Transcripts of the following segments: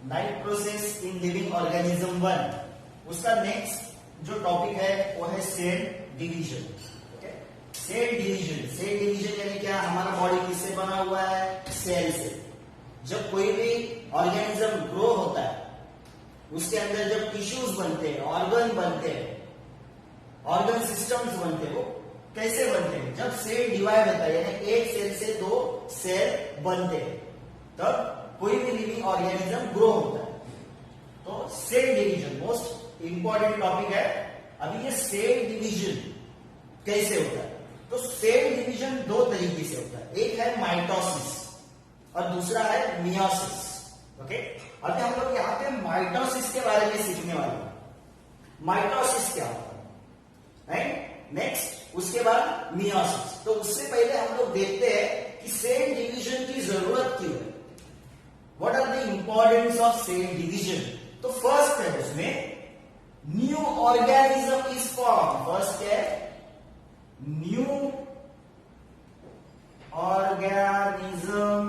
Life process in living organism 1, उसका next जो topic है वो है cell division. Okay, cell division यानी क्या, हमारा बॉडी किससे बना हुआ है, सेल से। जब कोई भी ऑर्गेनिज्म ग्रो होता है, उसके अंदर जब टिश्यूज बनते हैं, ऑर्गन बनते हैं, ऑर्गन सिस्टम्स बनते हैं, वो कैसे बनते हैं, जब सेल डिवाइड होता है, यानी एक सेल से 2 सेल बनते हैं, तब कोई भी लिविंग ऑर्गेनिज्म ग्रो होता है। तो cell division most important topic है। अभी ये सेल डिवीजन कैसे होता है, तो सेल डिवीजन 2 तरीके से होता है, एक है माइटोसिस और दूसरा है मियोसिस। ओके, अभी हम लोग यहाँ पे माइटोसिस के बारे में सीखने वाले हैं। माइटोसिस क्या होता है, राइट, नेक्स्ट उसके बाद मियोसिस। तो उससे पहले हम लोग देखते हैं कि सेल डिवीजन की जरूरत क्यों है, what are the importance of cell division. तो फर्स्ट है उसमें new organism is form. First है न्यू ऑर्गेनिज्म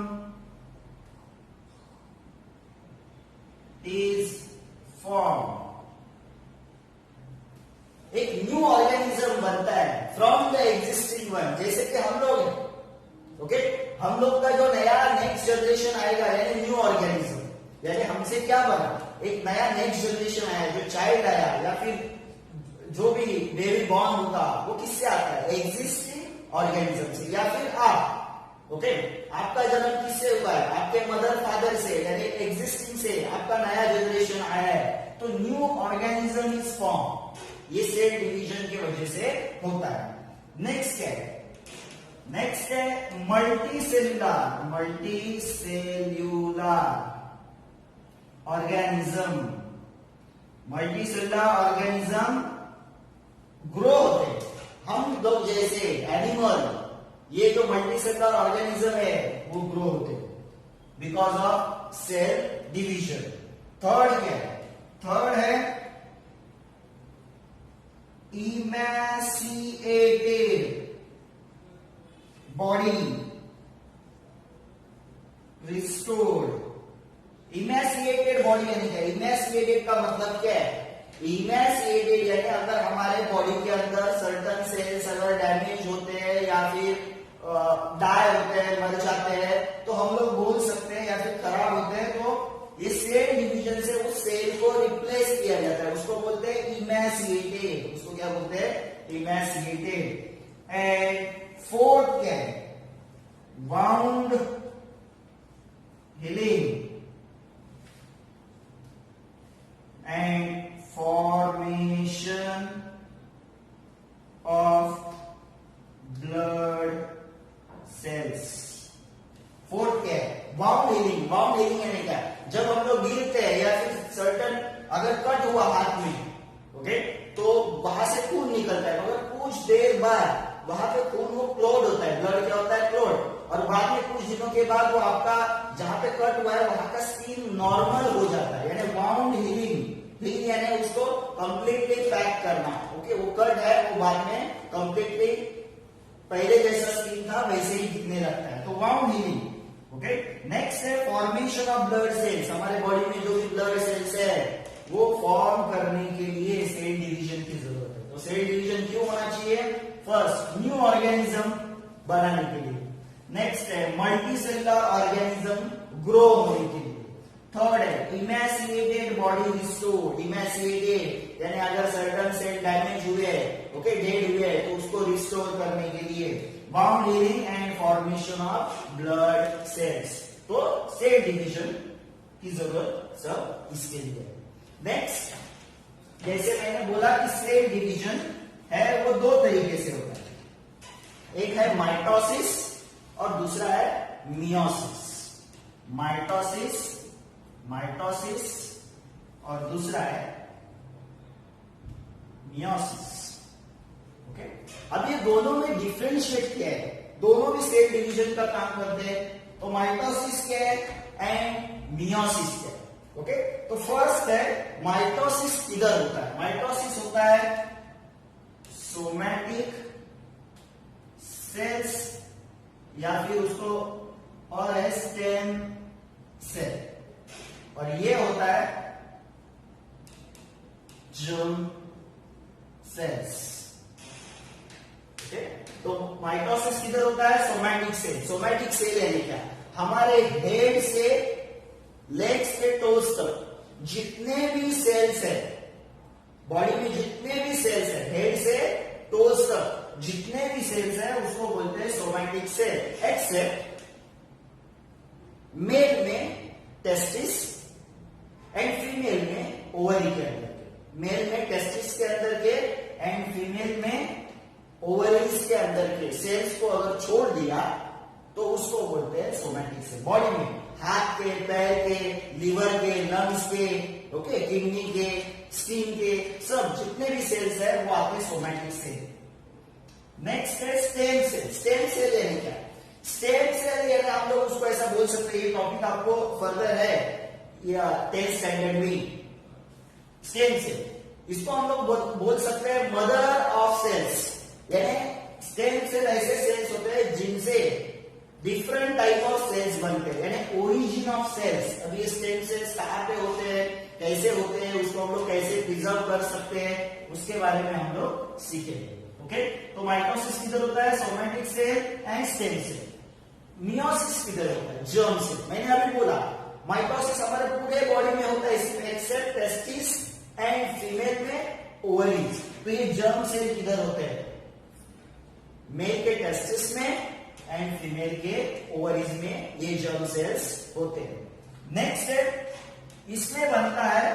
इज फॉर्म। एक न्यू ऑर्गेनिज्म बनता है फ्रॉम द एग्जिस्टिंग वन। जैसे कि हम लोग हैं, ओके, हम लोग का जो नया नेक्स्ट जनरेशन आएगा, यानी न्यू ऑर्गेनिज्म, यानी हमसे क्या बना, एक नया नेक्स्ट जनरेशन आया, जो चाइल्ड आया या फिर जो भी बेबी बॉर्न होगा, वो किससे आता है, एग्जिस्टिंग ऑर्गेनिज्म से, या फिर आप, ओके, आपका जन्म किससे हुआ है, आपके मदर फादर से, यानी एग्जिस्टिंग से आपका नया जनरेशन आया है। तो न्यू ऑर्गेनिज्म इज फॉर्म, ये सेल डिवीजन की वजह से होता है। नेक्स्ट क्या है, नेक्स्ट है multicellular organism. Multicellular organism grow होते हैं, हम लोग जैसे एनिमल, ये जो मल्टीसेल्युलर ऑर्गेनिज्म है वो ग्रो होते हैं because of cell division. Third क्या है, थर्ड है emaciated body restored. Emaciated body यानी क्या, इमैसिएटेड का मतलब क्या है, इमैसिएटेड यानी अगर हमारे बॉडी के अंदर सर्टन सेल्स अगर डैमेज होते हैं या फिर डाई होते हैं, मर जाते हैं, तो हम लोग बोल सकते हैं, या फिर खराब होते हैं, तो ये सेल डिवीजन से उस सेल को रिप्लेस किया जाता है, उसको बोलते हैं इमैसिएटेड। उसको क्या बोलते हैं, इमैसिएटेड। एंड फोर्थ क्या है, wound healing and formation of blood cells. Fourth क्या है, वाउंड हीलिंग। वाउंड हीलिंग यानी क्या, जब हम लोग गिरते हैं या फिर सर्टन अगर कट हुआ हाथ में, ओके, तो वहां से खून निकलता है, मगर कुछ देर बाद वहां पे खून वो क्लोट होता है, ब्लड क्या होता है, क्लोट, और बाद में कुछ दिनों के बाद वो आपका जहां पे कट हुआ है वहां का स्किन नॉर्मल हो जाता है, यानी वाउंड हीलिंग। हीलिंग यानी उसको कंप्लीटली पैक करना, ओके, वो कट है वो बाद में कंप्लीटली पहले जैसा स्किन था वैसे ही दिखने लगता है, तो वाउंड हीलिंग। ओके, नेक्स्ट है फॉर्मेशन ऑफ ब्लड सेल्स। हमारे बॉडी में जो भी ब्लड सेल्स है वो फॉर्म करने के लिए सेल डिवीजन की जरूरत है। तो सेल डिवीजन क्यों होना चाहिए, फर्स्ट न्यू ऑर्गेनिज्म बनाने के लिए, नेक्स्ट है मल्टीसेल्युलर ऑर्गेनिज्म ग्रो होने के लिए, थर्ड है इमैसिएटेड बॉडी रिस्टोर्ड। इमैसिएटेड यानी अगर सर्टन सेल डैमेज हुए, ओके, डेड हुए, तो उसको रिस्टोर करने के लिए, bound healing and formation of blood cells. तो सेल डिवीजन की जरूरत सब इसके लिए। नेक्स्ट, जैसे मैंने बोला कि सेल डिवीजन है वो 2 तरीके से होता है, एक है माइटोसिस और दूसरा है मियोसिस। माइटोसिस और दूसरा है मियोसिस। ओके, अब ये दोनों में डिफरेंशिएट क्या है, दोनों भी सेल डिवीजन का काम करते हैं। तो माइटोसिस क्या है एंड मियोसिस क्या है, ओके। तो फर्स्ट है माइटोसिस, किधर होता है, माइटोसिस होता है सोमैटिक सेल्स या फिर उसको और है स्टेम सेल, और ये होता होता है जर्म सेल्स। तो माइटोसिस किधर होता है? Somatic cell. सोमैटिक सेल यानी क्या? हमारे हेड से लेग्स के टोस तक जितने भी सेल्स है बॉडी में, जितने भी सेल्स है हेड से टोस तक जितने भी सेल्स है उसको बोलते हैं सोमैटिक सेल। एक्सेप्ट मेल में टेस्टिस एंड फीमेल में ओवरी के अंदर के। मेल में टेस्टिस के अंदर के एंड फीमेल में ओवरीज के अंदर के सेल्स को अगर छोड़ दिया तो उसको बोलते हैं सोमैटिक सेल। बॉडी में हाथ के, पैर के, लीवर के, लंग्स के, ओके, किडनी के, स्किन के, सब जितने भी सेल्स है वो आते हैं सोमैटिक सेल। नेक्स्ट है स्टेम सेल। स्टेम सेल यानी क्या? स्टेम सेल यानी आप लोग उसको ऐसा बोल सकते हैं, ये टॉपिक आपको फर्दर है या 10th स्टैंडर्ड में। स्टेम सेल, इसको हम लोग बोल सकते हैं मदर ऑफ सेल्स। यानी स्टेम सेल ऐसे सेल्स होते हैं जिनसे डिफरेंट टाइप ऑफ सेल्स बनते हैं, यानी ओरिजिन ऑफ सेल्स। अभी ये स्टेम सेल्स कहां पे होते हैं, कैसे होते हैं, उसको हम लोग कैसे प्रिजर्व कर सकते हैं, उसके बारे में हम लोग सीखेंगे। ओके, तो माइटोसिस किधर होता है? Somatic cell and stem cell. Meiosis किधर होता है? Germ cell. मैंने अभी बोला माइटोसिस हमारे पूरे बॉडी में होता है इसमें एक्सेप्ट टेस्टिस एंड फीमेल में ओवरीज। तो ये जर्म सेल किधर होते हैं? मेल के टेस्टिस में एंड फीमेल के ओवरीज में ये जर्म सेल्स होते हैं। नेक्स्ट है, इसमें बनता है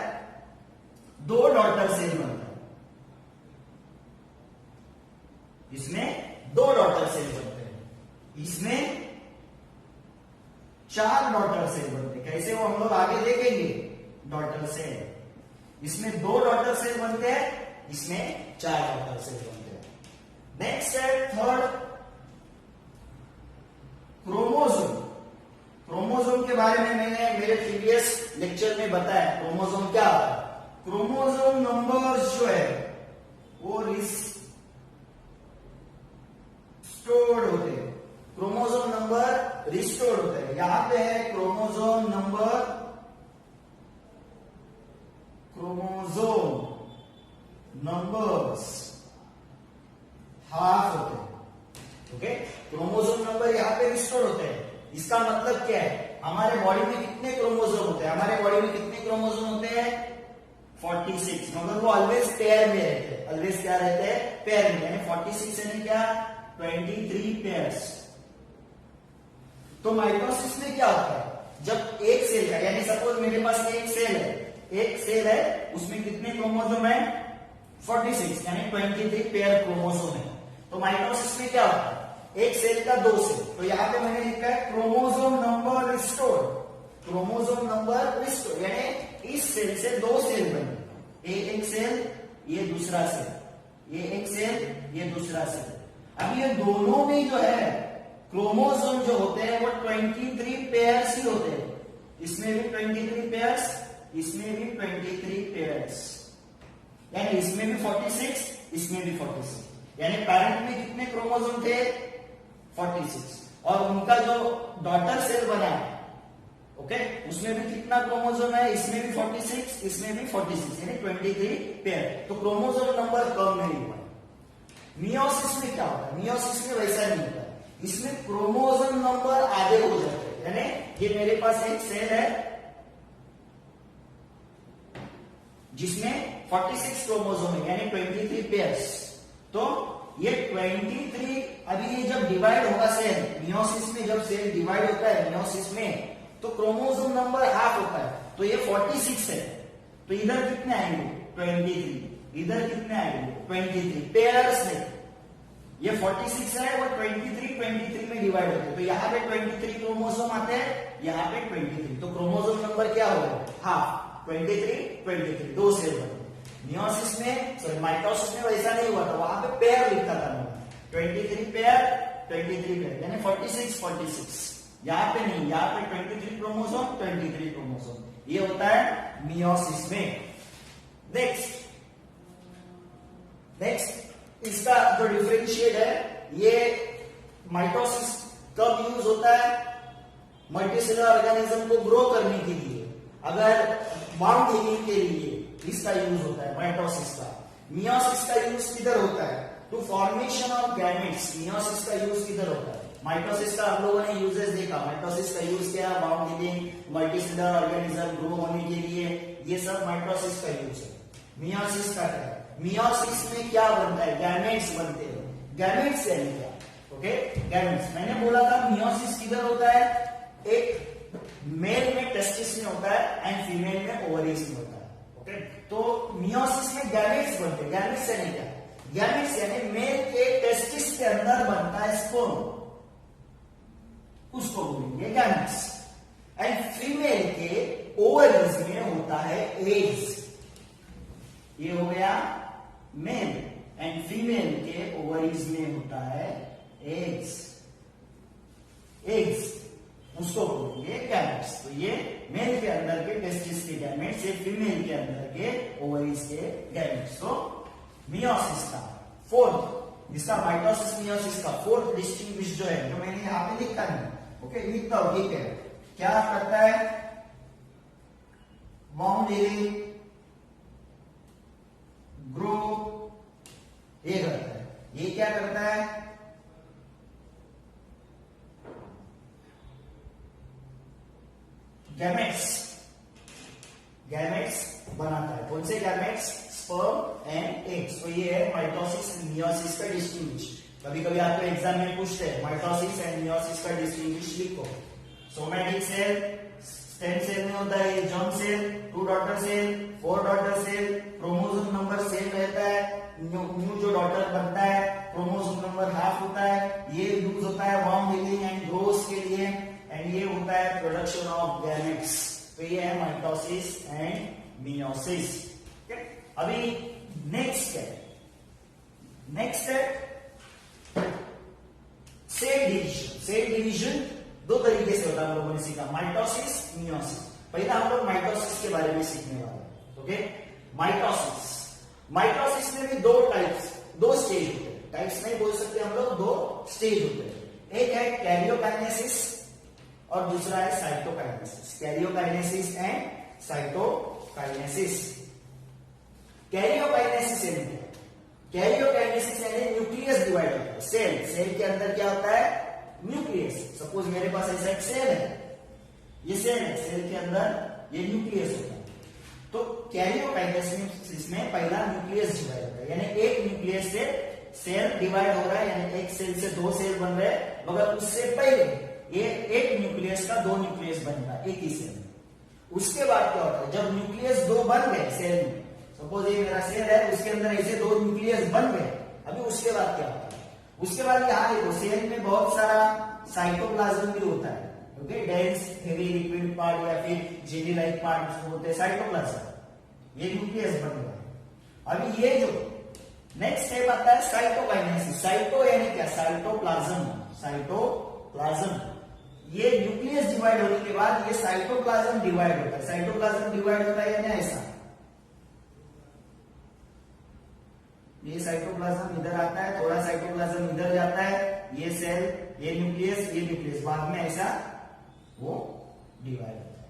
2 डॉटर सेल बनता है। इसमें 2 डॉटर सेल बनते हैं, इसमें 4 डॉटर सेल बनते हैं। कैसे वो हम लोग आगे देखेंगे। डॉटर सेल, इसमें 2 डॉटर सेल बनते हैं, इसमें 4 डॉटर सेल बनते हैं। नेक्स्ट है थर्ड, क्रोमोसोम। क्रोमोसोम के बारे में मैंने मेरे प्रीवियस लेक्चर में बताया क्रोमोसोम क्या होता है। क्रोमोसोम नंबर जो है वो रिस्टोर्ड होते हैं। क्रोमोसोम नंबर रिस्टोर्ड होते हैं। यहां पे है क्रोमोसोम नंबर्स हाफ होते हैं। ओके, क्रोमोसोम नंबर यहाँ पे रिस्टोर होते हैं। इसका मतलब क्या है? हमारे बॉडी में कितने क्रोमोसोम होते हैं? हमारे बॉडी में कितने क्रोमोसोम होते हैं? 46, मगर वो ऑलवेज पेयर में रहते हैं। ऑलवेज क्या रहते हैं? पेयर में। यानी 46 यानी क्या? 23 पेयर्स। तो माइटोसिस में क्या होता है? जब एक सेल का, यानी सपोज मेरे पास एक सेल है, उसमें कितने क्रोमोसोम है? 46, यानी 23 पेयर क्रोमोसोम है। तो माइटोसिस में क्या होता है? एक सेल का 2 सेल। तो यहां पे मैंने लिखा है chromosome number restore. Chromosome number restore यानी इस सेल से 2 सेल बने। एक सेल, ये दूसरा सेल, ये एक सेल, ये दूसरा सेल। अब ये दोनों में जो है क्रोमोसोम जो होते हैं वो 23 पेयर्स ही होते हैं। इसमें भी 23 पेयर्स, इसमें भी 23 पेयर्स, यानी इसमें भी 46, इसमें भी 46। यानी पैरेंट में कितने क्रोमोसोम थे? 46। और उनका जो डॉटर सेल बना है, ओके, उसमें भी कितना क्रोमोसोम है? इसमें भी 46, इसमें भी 46, यानी 23 पेयर। तो क्रोमोसोम नंबर कम नहीं हुआ। मियोसिस में क्या होता है? मियोसिस में वैसा नहीं होता है। इसमें क्रोमोसोम नंबर आधे हो जाते हैं। यानी ये मेरे पास एक सेल है जिसमें 46 क्रोमोसोम है, यानी 23 पेयर्स। तो ये 23, अभी ये जब डिवाइड होगा सेल, मियोसिस में जब सेल डिवाइड होता है मियोसिस में, तो क्रोमोसोम नंबर हाफ होता है। तो ये 46 है, तो इधर कितने आएंगे? 23। इधर कितने आएंगे? 23 पेयर्स में। ये 46 है, वो 23 में डिवाइड होते हैं। तो यहाँ पे 23 क्रोमोसोम आते हैं, यहाँ पे 23। तो क्रोमोसोम नंबर क्या होगा? हाफ। 23 2 सेल बने। मियोसिस में, सॉरी माइटोसिस में वैसा नहीं हुआ था, वहां पे पेयर लिखता था मैं, 23 पेयर, यानी 46। यहाँ पे नहीं, यहाँ पे 23 क्रोमोसोम। ये होता है मियोसिस में। नेक्स्ट इसका जो डिफरेंशिएट है, ये माइटोसिस कब यूज होता है? मल्टीसेलुलर ऑर्गेनिज्म को ग्रो करने के लिए। अगर बाउंड हीलिंग के लिए इसका यूज होता है माइटोसिस का। मियोसिस का यूज किधर होता है? To formation of gametes. Meiosis का यूज किधर होता है? माइटोसिस का हम लोगों ने यूजेस देखा। माइटोसिस का यूज क्या है? Bound healing, multicellular organism grow होने के लिए, ये सब माइटोसिस का यूज है। मियोसिस का क्या है? मियोसिस में क्या बनता है? गैमेट्स बनते हैं। गैमेट्स यानी क्या? Okay, gametes. मैंने बोला था मियोसिस किधर होता है? एक मेल में टेस्टिस में होता है एंड फीमेल में ओवरीज में होता है। ओके, तो मियोसिस में गैमेट्स बनते हैं। गैमेट्स यानी क्या? गैमेट्स यानी मेल के टेस्टिस के अंदर बनता है स्पर्म, उसको बोलेंगे गैमेट्स। एंड फीमेल के ओवरीज में होता है एग्स। ये हो गया मेल, एंड फीमेल के ओवरीज में होता है एग्स। एग्स उसको बोलेंगे गैमेट्स। तो ये मेल के अंदर के टेस्टिस के गैमेट्स, ये फीमेल के अंदर के ओवरीज के गैमेट्स। तो मियोसिस का फोर्थ, जिसका माइटोसिस मियोसिस का फोर्थ डिस्टिंग्विश जो है, जो मैंने यहां पे लिखा नहीं, ओके लिखता हूं, ठीक है। क्या करता है? बाउंड हीलिंग, ग्रो, ये करता है। ये क्या करता है? गैमेट्स, गैमेट्स बनाता है। कौन से गैमेट्स? Sperm and eggs. तो ये है माइटोसिस मियोसिस का डिस्टिंग्विश। कभी कभी आपको एग्जाम में पूछते हैं माइटोसिस एंड मियोसिस का डिस्टिंग्विश लिखो। सोमैटिक सेल, स्टेम सेल में होता है germ cell, 2 daughter cell, 4 daughter cell, chromosome number same रहता है। न्यू जो डॉटर बनता है क्रोमोसोम नंबर हाफ होता है। ये यूज होता है बाउंड हीलिंग एंड ग्रोथ के लिए, एंड ये होता है प्रोडक्शन ऑफ गैमेट्स। तो ये है माइटोसिस एंड मियोसिस। अभी नेक्स्ट है, नेक्स्ट है सेल डिवीजन। सेल डिवीजन दो तरीके से होता है, हम लोगों ने सीखा माइटोसिस, मियोसिस। पहले हम लोग माइटोसिस के बारे में सीखने वाले हैं। Okay, mitosis. माइटोसिस में भी दो टाइप्स, दो स्टेज होते हैं। टाइप्स नहीं बोल सकते हम लोग, दो स्टेज होते हैं। एक है कैरियोकाइनेसिस और दूसरा है cytokinesis. Karyokinesis and cytokinesis. Karyokinesis यानी क्या? कैरियोकाइनेसिस यानी न्यूक्लियस डिवाइड होता है। सेल, सेल के अंदर क्या होता है? न्यूक्लियस। सपोज मेरे पास ऐसा एक सेल है, ये सेल है, सेल के अंदर ये न्यूक्लियस होता है। तो कैरियोकाइनेसिस में पहला न्यूक्लियस डिवाइड होता है, यानी एक न्यूक्लियस से सेल डिवाइड हो रहा है, यानी एक सेल से दो सेल बन रहे हैं, मगर उससे पहले ये एक न्यूक्लियस का दो न्यूक्लियस बनेगा एक ही सेल में। उसके बाद क्या होता है? जब न्यूक्लियस दो बन गए सेल में, सपोज ये मेरा सेल है, उसके अंदर ऐसे दो न्यूक्लियस बन गए, अभी उसके बाद क्या होता है? उसके बाद यहाँ देखो सेल में बहुत सारा साइटोप्लाज्म भी होता है। Okay, dense heavy liquid part या फिर जेली लाइक पार्ट होते हैं साइटोप्लाज्म। ये न्यूक्लियस बन गया। अभी ये जो नेक्स्ट स्टेप आता है साइटोकाइनेसिस। साइटो यानी क्या? साइटोप्लाज्म। साइटोप्लाज्म, ये न्यूक्लियस डिवाइड होने के बाद ये साइटोप्लाज्म डिवाइड होता है। साइटोप्लाज्म डिवाइड होता है यानी ऐसा, ये साइटोप्लाज्म इधर आता है, थोड़ा साइटोप्लाज्म इधर जाता है, ये सेल, ये न्यूक्लियस, ये न्यूक्लियस, बाद में ऐसा वो डिवाइड होता है।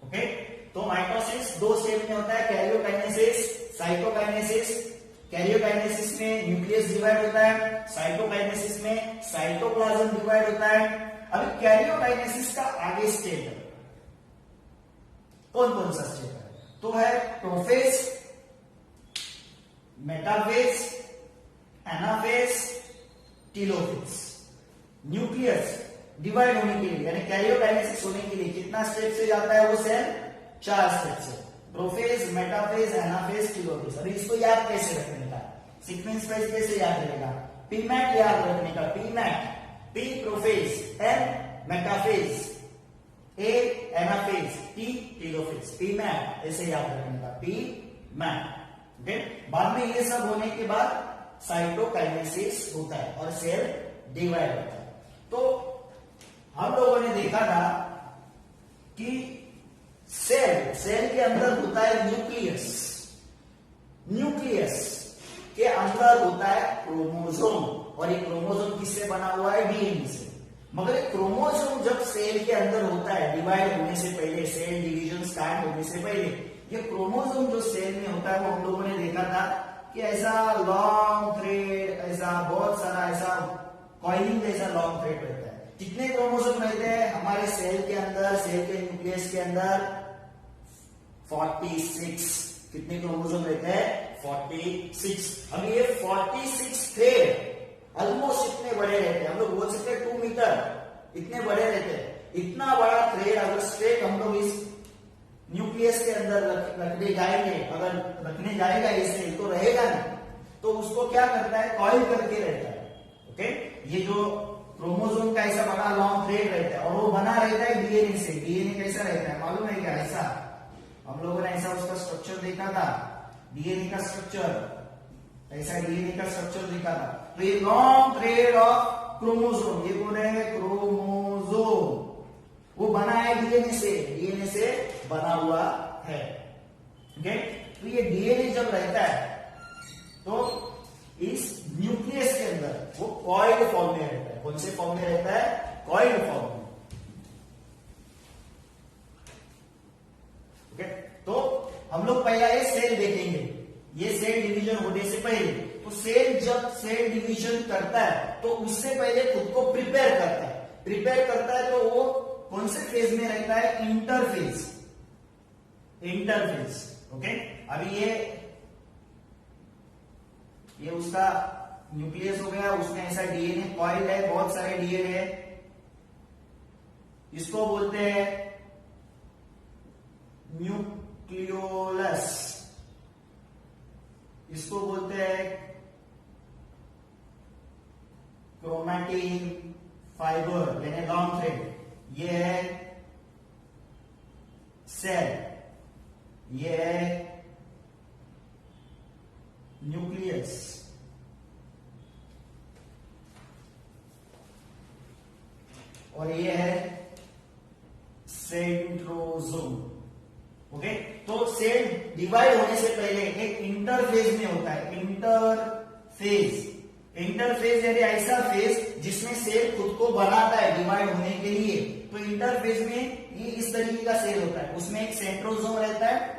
ओके, तो माइटोसिस दो स्टेप में होता है, कैरियोकाइनेसिस, साइटोकाइनेसिस। कैरियोकाइनेसिस में न्यूक्लियस डिवाइड होता है, साइटोकाइनेसिस में साइटोप्लाज्म डिवाइड होता है। अभी कैरियोकाइनेसिस का आगे स्टेप है, कौन कौन सा स्टेप है? तो है prophase, metaphase, anaphase, telophase. Nucleus divide होने के लिए यानी कैरियोकाइनेसिस होने के लिए कितना स्टेप से जाता है वो सेल? 4 स्टेप से। Prophase, metaphase, anaphase, telophase. अभी इसको याद कैसे रखने का? सीक्वेंस वाइज कैसे याद रहेगा? पीमैट याद रखने का। पीमैट, पी प्रोफेज, एन मेटाफेज, ए एनाफेज, टी टीलोफेज। पीमैट ऐसे याद रखने का, पीमैट। ओके, बाद में ये सब होने के बाद साइटोकाइनेसिस होता है और सेल डिवाइड होता है। तो हम लोगों ने देखा था कि सेल के अंदर होता है न्यूक्लियस, न्यूक्लियस के अंदर होता है क्रोमोसोम, और ये क्रोमोसोम किससे बना हुआ है? डीएनए से। मगर ये क्रोमोसोम जब सेल के अंदर होता है डिवाइड होने से पहले, सेल डिवीजन स्टार्ट होने से पहले, ये क्रोमोसोम जो सेल में होता है वो हम लोगों ने देखा था कि ऐसा लॉन्ग थ्रेड, ऐसा बहुत सारा ऐसा कॉइलिंग जैसा लॉन्ग थ्रेड रहता है। कितने क्रोमोसोम रहते हैं हमारे सेल के अंदर, सेल के न्यूक्लियस के अंदर? 46। कितने क्रोमोसोम रहते हैं? 46। अब ये 46 थ्रेड ऑलमोस्ट इतने बड़े रहते हैं, हम लोग बोल सकते हैं 2 मीटर इतने बड़े रहते हैं। इतना बड़ा थ्रेड अगर स्ट्रेट हम लोग इस न्यूक्लियस के अंदर रखने जाएंगे, अगर रखने जाएगा इसे तो रहेगा नहीं, तो उसको क्या करता है? कॉइल करके रहता है। ओके, ये जो क्रोमोसोम का ऐसा बड़ा लॉन्ग थ्रेड रहता है और वो बना रहता है डीएनए से। डीएनए कैसा रहता है मालूम है क्या? ऐसा हम लोगों ने ऐसा उसका स्ट्रक्चर देखा था, डीएनए का स्ट्रक्चर, ऐसा डीएनए का स्ट्रक्चर देखा था। तो ये लॉन्ग थ्रेड ऑफ क्रोमोसोम, ये बोल रहे हैं क्रोमोसोम, वो बना है डीएनए से, डीएनए से बना हुआ है। ओके, तो ये डीएनए जब रहता है तो इस न्यूक्लियस के अंदर वो कॉइल फॉर्म में रहता है। कौन से फॉर्म में रहता है? कॉइल फॉर्म में। ओके, तो हम लोग पहला ये सेल देखेंगे। ये सेल डिवीजन होने से पहले, तो सेल जब सेल डिवीजन करता है तो उससे पहले खुद को प्रिपेयर करता है। प्रिपेयर करता है तो वो कौन से फेज में रहता है? इंटरफेज। इंटरफेज। ओके, अभी ये उसका न्यूक्लियस हो गया, उसमें ऐसा डीएनए कॉइल है, बहुत सारे डीएनए है, इसको बोलते हैं न्यूक्लियोलस, इसको बोलते हैं क्रोमैटिन फाइबर यानी लॉन्ग थ्रेड। ये है सेल, ये है न्यूक्लियस, और ये है सेंट्रोसोम। ओके, तो सेल डिवाइड होने से पहले एक इंटरफेज में होता है। इंटरफेज, इंटरफेज यानी ऐसा फेज जिसमें सेल खुद को बनाता है डिवाइड होने के लिए। तो इंटरफेज में ये इस तरीके का सेल होता है, उसमें एक सेंट्रोसोम रहता है,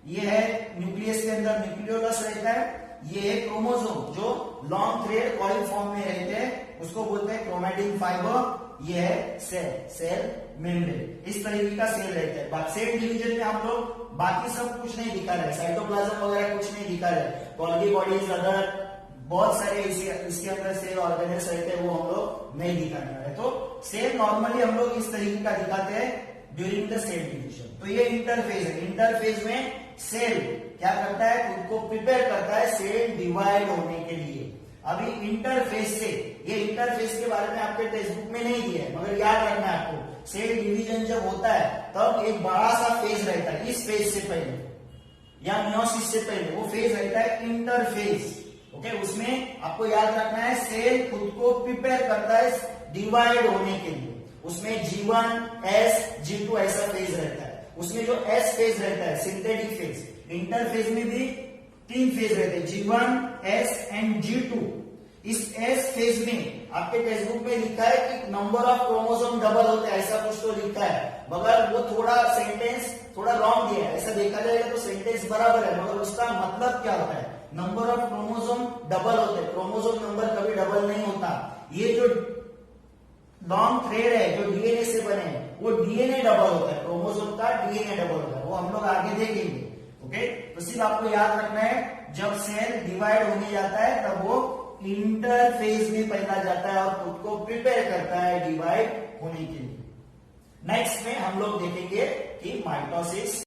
ये है न्यूक्लियस के अंदर न्यूक्लियोलस रहता है, ये है क्रोमोसोम जो लॉन्ग थ्रेड कॉइल फॉर्म में रहते हैं, उसको बोलते हैं क्रोमैटिन फाइबर, ये है सेल, सेल मेम्ब्रेन। इस तरीके का सेल रहता है। सेल डिवीजन में हम लोग बाकी सब कुछ नहीं दिखा रहे, साइटोप्लाज्म वगैरह कुछ नहीं दिखा रहे, गोल्गी बॉडीज अदर बहुत सारे इसके अंदर सेल ऑर्गेनेल्स रहते हैं, वो हम लोग नहीं दिखाने वाले। तो सेल नॉर्मली हम लोग इस तरीके का दिखाते हैं ड्यूरिंग द सेल डिवीजन। तो ये इंटरफेज है। इंटरफेज में सेल क्या करता है? खुद को प्रिपेयर करता है सेल डिवाइड होने के लिए। अभी इंटरफेज से, ये इंटरफेज के बारे में आपके टेक्स्ट बुक में नहीं दिया है, मगर याद रखना है आपको, सेल डिवीजन जब होता है तब एक बड़ा सा फेज रहता है। इस फेज से पहले या मियोसिस से पहले वो फेज रहता है इंटरफेज। ओके, उसमें आपको याद रखना है सेल खुद को प्रिपेयर करता है डिवाइड होने के लिए। उसमें G1, S, G2 ऐसा फेज रहता है। उसमें जो S फेज रहता है सिंथेटिक फेज, इंटरफेज में भी 3 फेज रहते हैं, G1, S एंड G2। इस S फेज में आपके टेक्स्ट बुक में लिखा है कि नंबर ऑफ क्रोमोसोम डबल होते हैं, ऐसा कुछ तो लिखा है, मगर वो थोड़ा सेंटेंस थोड़ा रॉन्ग दिया है। ऐसा देखा जाएगा तो सेंटेंस बराबर है, मगर उसका मतलब क्या होता है? नंबर ऑफ क्रोमोसोम डबल होते हैं, क्रोमोसोम नंबर कभी डबल नहीं होता। ये जो लॉन्ग थ्रेड है जो डीएनए से बने हैं, वो डीएनए डबल होता है, क्रोमोसोम का डीएनए डबल होता है, वो हम लोग आगे देखेंगे। ओके, तो सिर्फ आपको याद रखना है जब सेल डिवाइड होने जाता है तब वो इंटरफेज में पहला जाता है और खुद को प्रिपेयर करता है डिवाइड होने के लिए। नेक्स्ट में हम लोग देखेंगे कि माइटोसिस